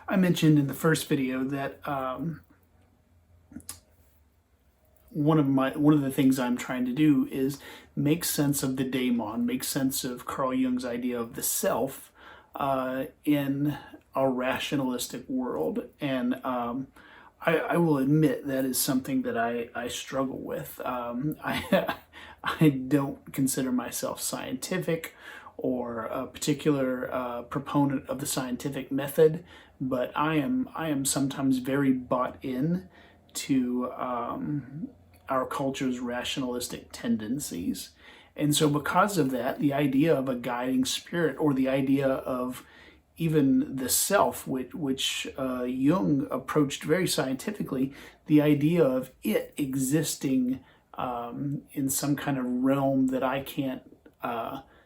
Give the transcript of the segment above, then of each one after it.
I mentioned in the first video that one of the things I'm trying to do is make sense of the Daimon, make sense of Carl Jung's idea of the self in a rationalistic world. And I will admit that is something that I struggle with. I don't consider myself scientific or a particular proponent of the scientific method, but I am sometimes very bought in to our culture's rationalistic tendencies. And so because of that, the idea of a guiding spirit, or the idea of even the self, which Jung approached very scientifically, the idea of it existing in some kind of realm that I can't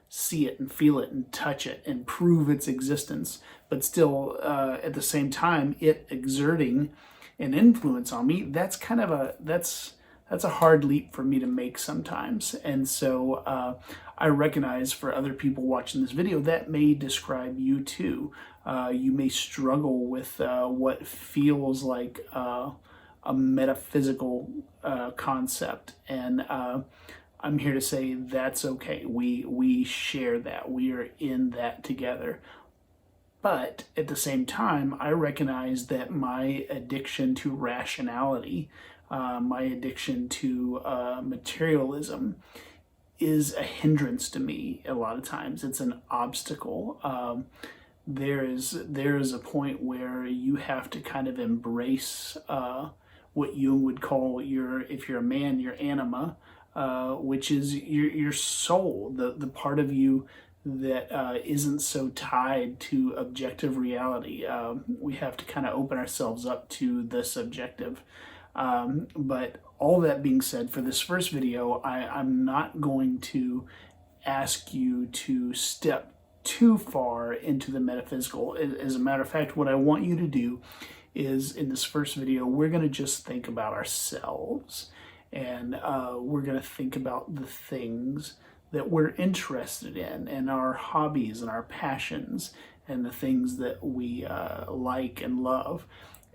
see it and feel it and touch it and prove its existence, but still at the same time it exerting an influence on me, that's a hard leap for me to make sometimes. And so I recognize for other people watching this video, that may describe you too. You may struggle with what feels like a metaphysical concept. And I'm here to say that's okay. We share that. We are in that together. But at the same time, I recognize that my addiction to rationality, my addiction to materialism, is a hindrance to me a lot of times. It's an obstacle. There is a point where you have to kind of embrace what Jung would call if you're a man, your anima, which is your soul, the part of you that isn't so tied to objective reality. We have to kind of open ourselves up to the subjective. But all that being said, for this first video, I'm not going to ask you to step too far into the metaphysical. As a matter of fact, what I want you to do is, in this first video, we're going to just think about ourselves. And we're going to think about the things that we're interested in, and our hobbies and our passions, and the things that we like and love.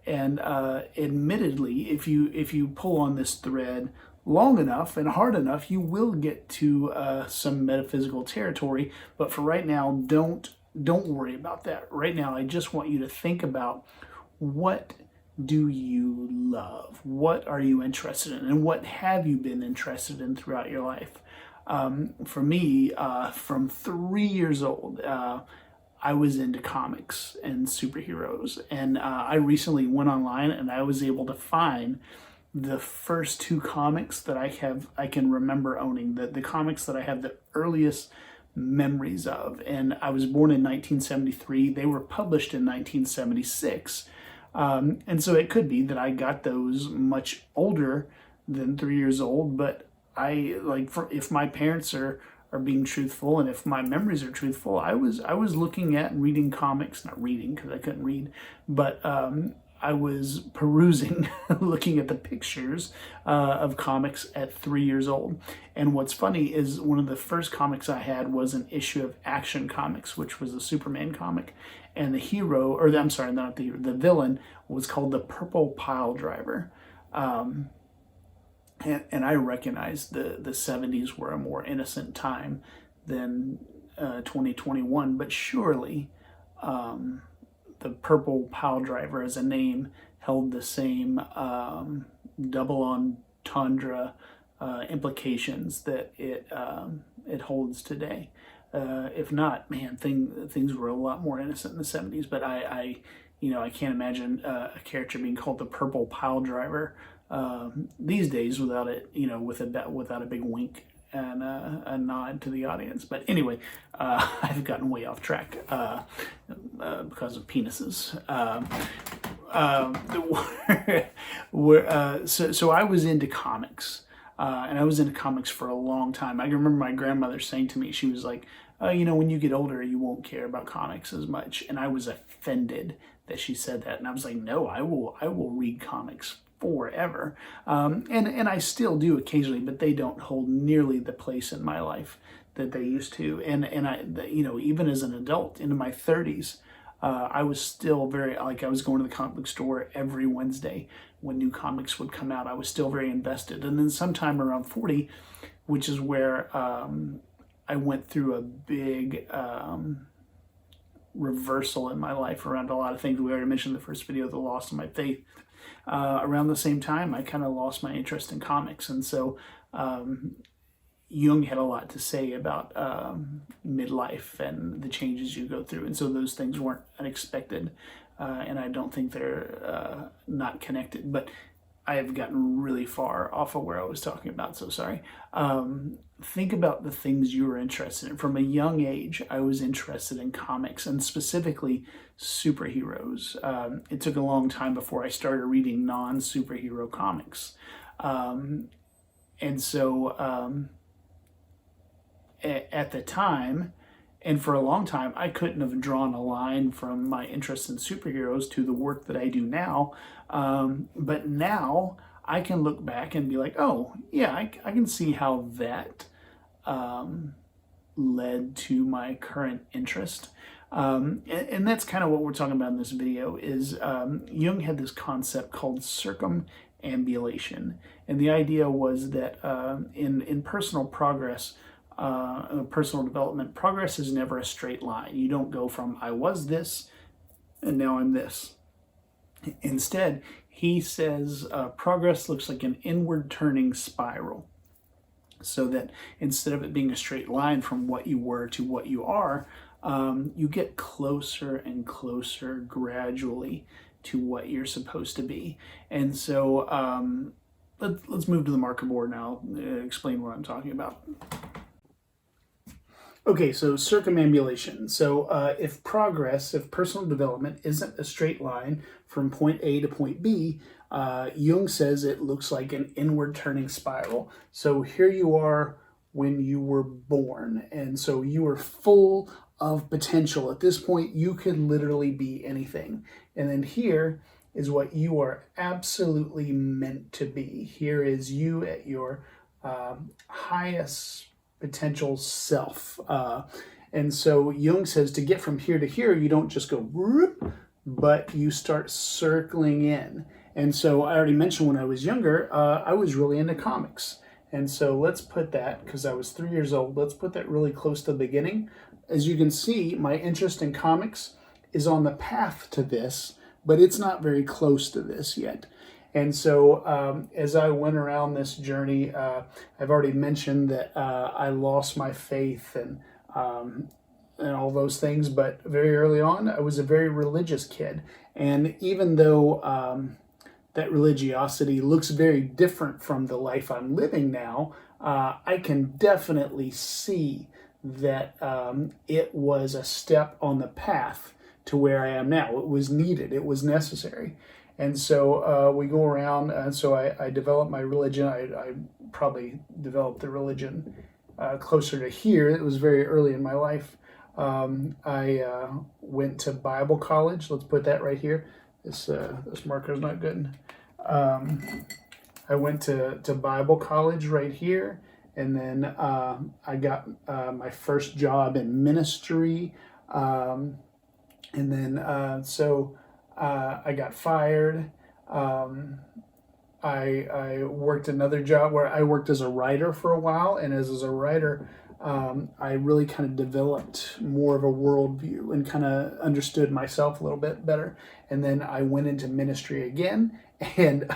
And admittedly, if you pull on this thread long enough and hard enough, you will get to some metaphysical territory. But for right now, don't worry about that. Right now, I just want you to think about, what do you love? What are you interested in? And what have you been interested in throughout your life? For me, from 3 years old, I was into comics and superheroes. And I recently went online and I was able to find the first 2 comics that I can remember owning, the comics that I have the earliest memories of. And I was born in 1973. They were published in 1976. And so it could be that I got those much older than 3 years old, but if my parents are being truthful, and if my memories are truthful, I was looking at and reading comics, not reading because I couldn't read, but I was perusing, looking at the pictures of comics at 3 years old. And what's funny is one of the first comics I had was an issue of Action Comics, which was a Superman comic. And the hero, or I'm sorry, not the villain, was called the Purple Pile Driver. And I recognize the 70s were a more innocent time than 2021, but surely the Purple Pile Driver as a name held the same double entendre implications that it holds today. If not, man, things were a lot more innocent in the 70s. But I can't imagine a character being called the Purple Pile Driver these days without it, without a big wink and a nod to the audience. But anyway, I've gotten way off track because of penises. So I was into comics. And I was into comics for a long time. I remember my grandmother saying to me, she was like, when you get older, you won't care about comics as much. And I was offended that she said that. And I was like, no, I will read comics forever. And I still do occasionally, but they don't hold nearly the place in my life that they used to. And I, even as an adult into my 30s, I was still very, like, I was going to the comic book store every Wednesday when new comics would come out. I was still very invested. And then sometime around 40, which is where I went through a big reversal in my life around a lot of things. We already mentioned in the first video, the loss of my faith. Around the same time, I kind of lost my interest in comics. And so Jung had a lot to say about midlife and the changes you go through. And so those things weren't unexpected. And I don't think they're not connected. But I have gotten really far off of where I was talking about, so sorry. Think about the things you were interested in. From a young age, I was interested in comics, and specifically superheroes. It took a long time before I started reading non-superhero comics. And so at the time, and for a long time, I couldn't have drawn a line from my interest in superheroes to the work that I do now. But now I can look back and be like, oh, yeah, I can see how that led to my current interest. And that's kind of what we're talking about in this video is Jung had this concept called circumambulation. And the idea was that in personal progress, personal development, progress is never a straight line. You don't go from I was this and now I'm this. Instead, he says progress looks like an inward turning spiral. So that instead of it being a straight line from what you were to what you are, you get closer and closer gradually to what you're supposed to be. And so let's move to the marker board now, explain what I'm talking about. Okay, so circumambulation. So if personal development isn't a straight line from point A to point B, Jung says it looks like an inward turning spiral. So here you are when you were born, and so you were full of potential. At this point, you could literally be anything. And then here is what you are absolutely meant to be. Here is you at your highest potential self. And so Jung says to get from here to here, you don't just go whoop, but you start circling in. And so I already mentioned when I was younger, I was really into comics. And so let's put that, because I was 3 years old, let's put that really close to the beginning. As you can see, my interest in comics is on the path to this, but it's not very close to this yet. And so as I went around this journey, I've already mentioned that I lost my faith and all those things. But very early on, I was a very religious kid. And even though that religiosity looks very different from the life I'm living now, I can definitely see that it was a step on the path to where I am now. It was needed. It was necessary. And so we go around, and so I developed my religion. I probably developed the religion closer to here. It was very early in my life. I went to Bible college. Let's put that right here. This marker is not good. I went to Bible college right here, and then I got my first job in ministry, and then so I got fired. I worked another job where I worked as a writer for a while, and as a writer, I really kind of developed more of a worldview and kind of understood myself a little bit better. And then I went into ministry again and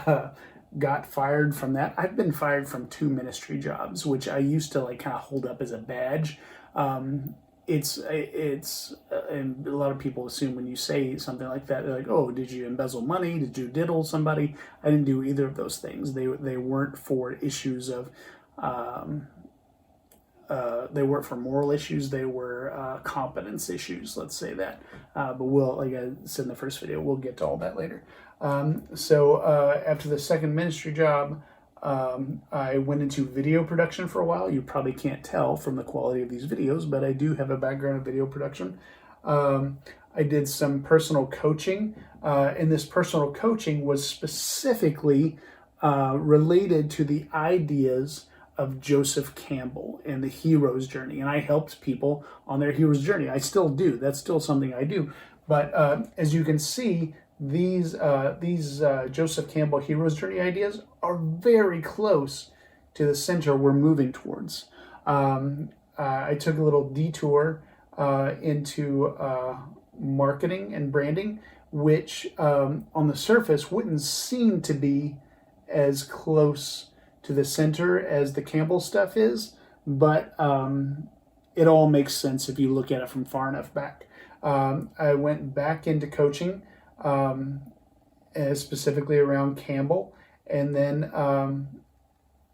got fired from that. I've been fired from 2 ministry jobs, which I used to like kind of hold up as a badge. It's and a lot of people assume when you say something like that, they're like, oh, did you embezzle money? Did you diddle somebody? I didn't do either of those things. They weren't for issues of, they weren't for moral issues. They were competence issues, let's say that. But we'll, like I said in the first video, we'll get to all that later. So after the second ministry job, I went into video production for a while. You probably can't tell from the quality of these videos, but I do have a background in video production. I did some personal coaching, and this personal coaching was specifically related to the ideas of Joseph Campbell and the hero's journey. And I helped people on their hero's journey. I still do. That's still something I do. But as you can see, these Joseph Campbell hero's journey ideas are very close to the center we're moving towards. I took a little detour into marketing and branding, which on the surface wouldn't seem to be as close to the center as the Campbell stuff is, but it all makes sense if you look at it from far enough back. I went back into coaching, specifically around Campbell, and then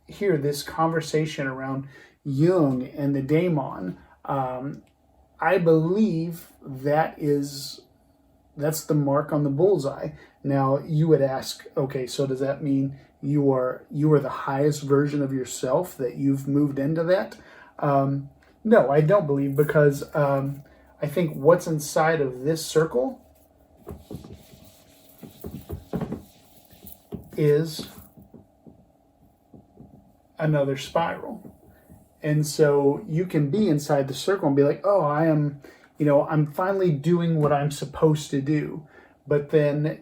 here, this conversation around Jung and the Daimon, I believe that's the mark on the bullseye. Now, you would ask, okay, so does that mean you are the highest version of yourself, that you've moved into that? No, I don't believe, because I think what's inside of this circle is another spiral. And so you can be inside the circle and be like, oh, I'm finally doing what I'm supposed to do. But then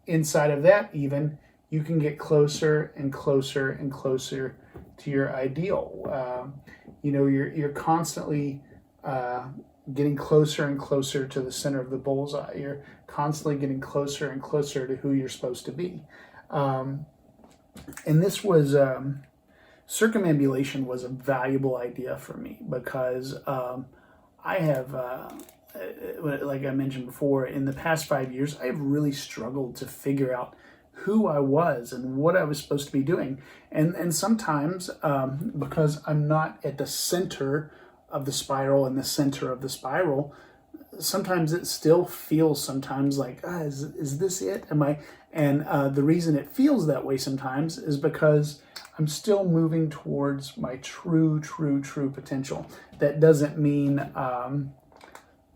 inside of that, even, you can get closer and closer and closer to your ideal. You're constantly getting closer and closer to the center of the bullseye. You're constantly getting closer and closer to who you're supposed to be. And this was, circumambulation was a valuable idea for me, because I have, like I mentioned before, in the past 5 years, I've really struggled to figure out who I was and what I was supposed to be doing. And sometimes, because I'm not at the center of the spiral and the center of the spiral, sometimes it still feels sometimes like, is this it? Am I? And the reason it feels that way sometimes is because I'm still moving towards my true potential. That doesn't mean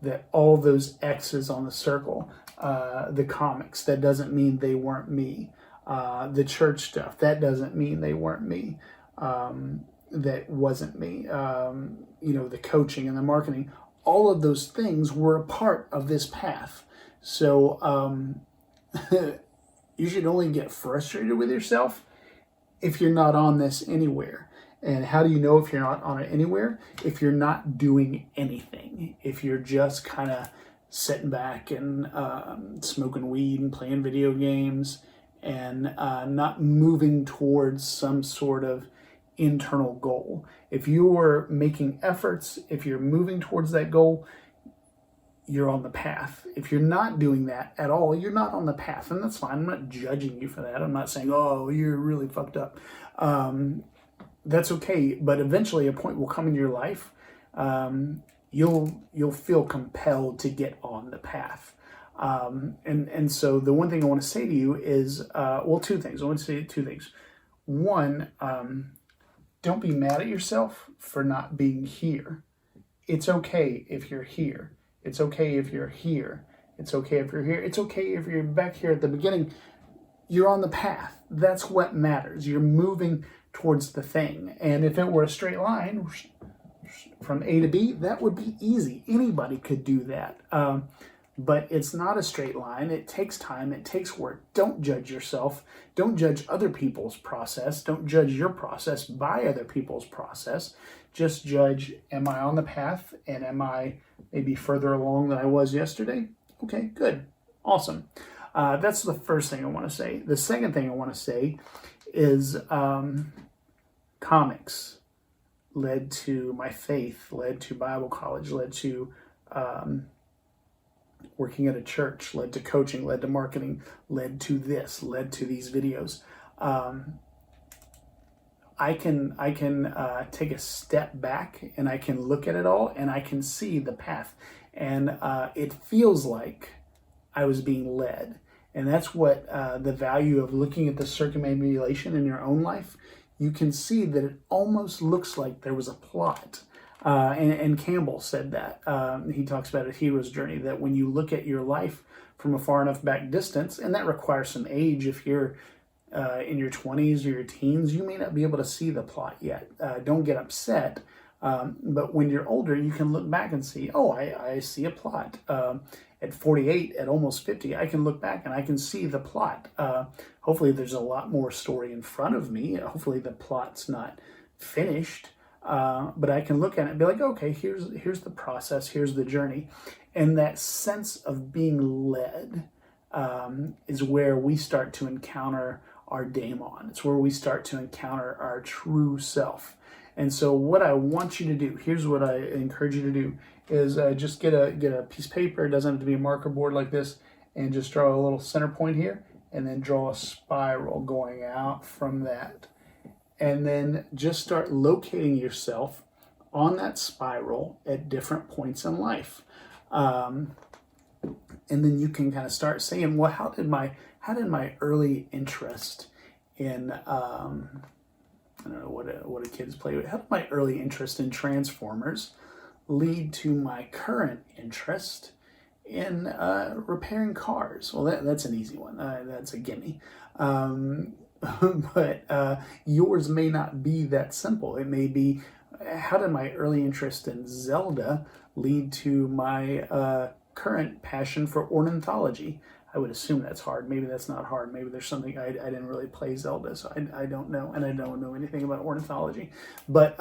that all those X's on the circle, the comics, that doesn't mean they weren't me. The church stuff, that doesn't mean they weren't me. That wasn't me. The coaching and the marketing, all of those things were a part of this path. So you should only get frustrated with yourself if you're not on this anywhere. And how do you know if you're not on it anywhere? If you're not doing anything. If you're just kind of sitting back and smoking weed and playing video games and not moving towards some sort of internal goal. If you're making efforts, if you're moving towards that goal, you're on the path. If you're not doing that at all, you're not on the path, and that's fine. I'm not judging you for that. I'm not saying, oh, you're really fucked up. That's okay, but eventually a point will come in your life. You'll feel compelled to get on the path. And so the one thing I want to say to you is, two things. I want to say two things. One, don't be mad at yourself for not being here. It's okay if you're here. It's okay if you're here. It's okay if you're here. It's okay if you're back here at the beginning. You're on the path. That's what matters. You're moving towards the thing. And if it were a straight line from A to B, that would be easy. Anybody could do that. But it's not a straight line. It takes time. It takes work. Don't judge yourself. Don't judge other people's process. Don't judge your process by other people's process. Just judge, am I on the path? And am I maybe further along than I was yesterday? Okay, good. Awesome. That's the first thing I want to say. The second thing I want to say is comics led to my faith, led to Bible college, led to working at a church, led to coaching, led to marketing, led to this, led to these videos. I can take a step back and I can look at it all and I can see the path. And it feels like I was being led. And that's what the value of looking at the circumambulation in your own life. You can see that it almost looks like there was a plot. And Campbell said that. He talks about a hero's journey, that when you look at your life from a far enough back distance, and that requires some age. If you're in your 20s or your teens, you may not be able to see the plot yet. Don't get upset. But when you're older, you can look back and see, oh, I see a plot. At 48, at almost 50, I can look back and I can see the plot. Hopefully there's a lot more story in front of me. Hopefully the plot's not finished. But I can look at it and be like, okay, here's the process, here's the journey. And that sense of being led is where we start to encounter our Daimon. It's where we start to encounter our true self. And so what I want you to do, here's what I encourage you to do, is just get a piece of paper. It doesn't have to be a marker board like this, and just draw a little center point here, and then draw a spiral going out from that. And then just start locating yourself on that spiral at different points in life. And then you can kind of start saying, well, how did my early interest in I don't know what a kids play with. How did my early interest in Transformers lead to my current interest in repairing cars? Well, that's an easy one. That's a gimme. But yours may not be that simple. It may be, how did my early interest in Zelda lead to my current passion for ornithology? I would assume that's hard. Maybe that's not hard. Maybe there's something I didn't really play Zelda, so I don't know, and I don't know anything about ornithology. But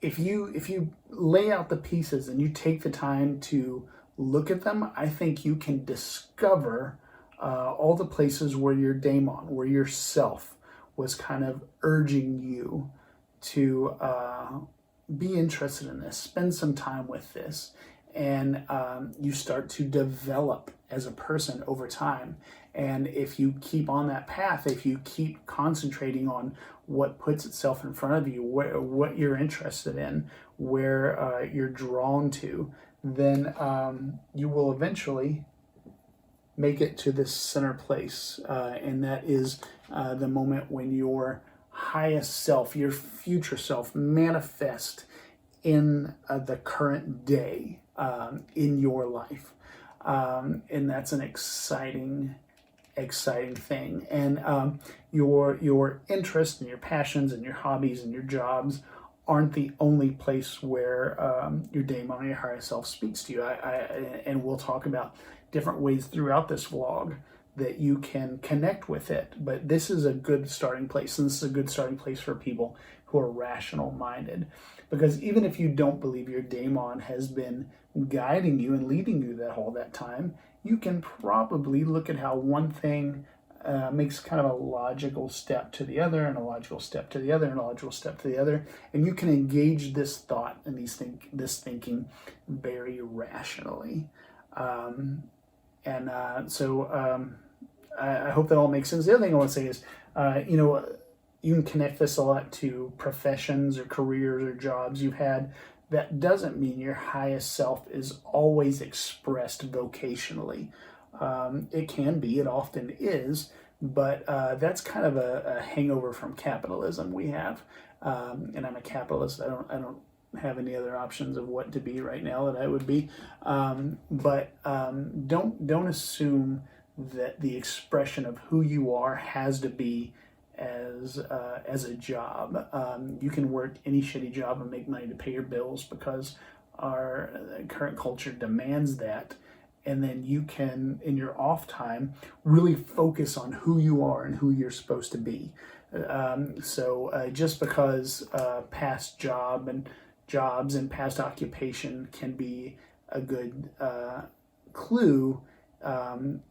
if you lay out the pieces and you take the time to look at them, I think you can discover all the places where your Daimon, where your self was kind of urging you to be interested in this, spend some time with this, and you start to develop as a person over time. And if you keep on that path, if you keep concentrating on what puts itself in front of you, what you're interested in, where you're drawn to, then you will eventually make it to this center place. And that is the moment when your highest self, your future self, manifest in the current day in your life. And that's an exciting thing. And your interests and your passions and your hobbies and your jobs aren't the only place where your Daimon or your higher self speaks to you. And we'll talk about different ways throughout this vlog that you can connect with it. But this is a good starting place, and this is a good starting place for people who are rational minded. Because even if you don't believe your Daimon has been guiding you and leading you that time, you can probably look at how one thing makes kind of a logical step to the other, and a logical step to the other, and a logical step to the other, and you can engage this thought and this thinking very rationally. I hope that all makes sense. The other thing I want to say is, you can connect this a lot to professions or careers or jobs you've had. That doesn't mean your highest self is always expressed vocationally. It can be, it often is, but that's kind of a hangover from capitalism we have. And I'm a capitalist. I don't have any other options of what to be right now that I would be. But don't assume that the expression of who you are has to be as a job. You can work any shitty job and make money to pay your bills because our current culture demands that. And then you can, in your off time, really focus on who you are and who you're supposed to be. So just because past jobs and past occupation can be a good clue,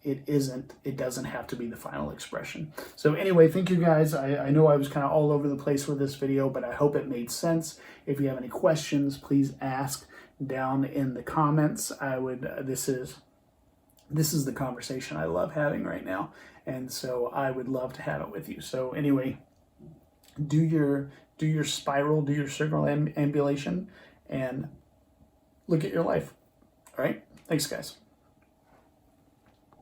it doesn't have to be the final expression. So anyway, thank you guys. I know I was kind of all over the place with this video, but I hope it made sense. If you have any questions, please ask down in the comments. This is the conversation I love having right now, and so I would love to have it with you. So anyway, do your spiral, do your circumambulation, and look at your life. All right, thanks guys.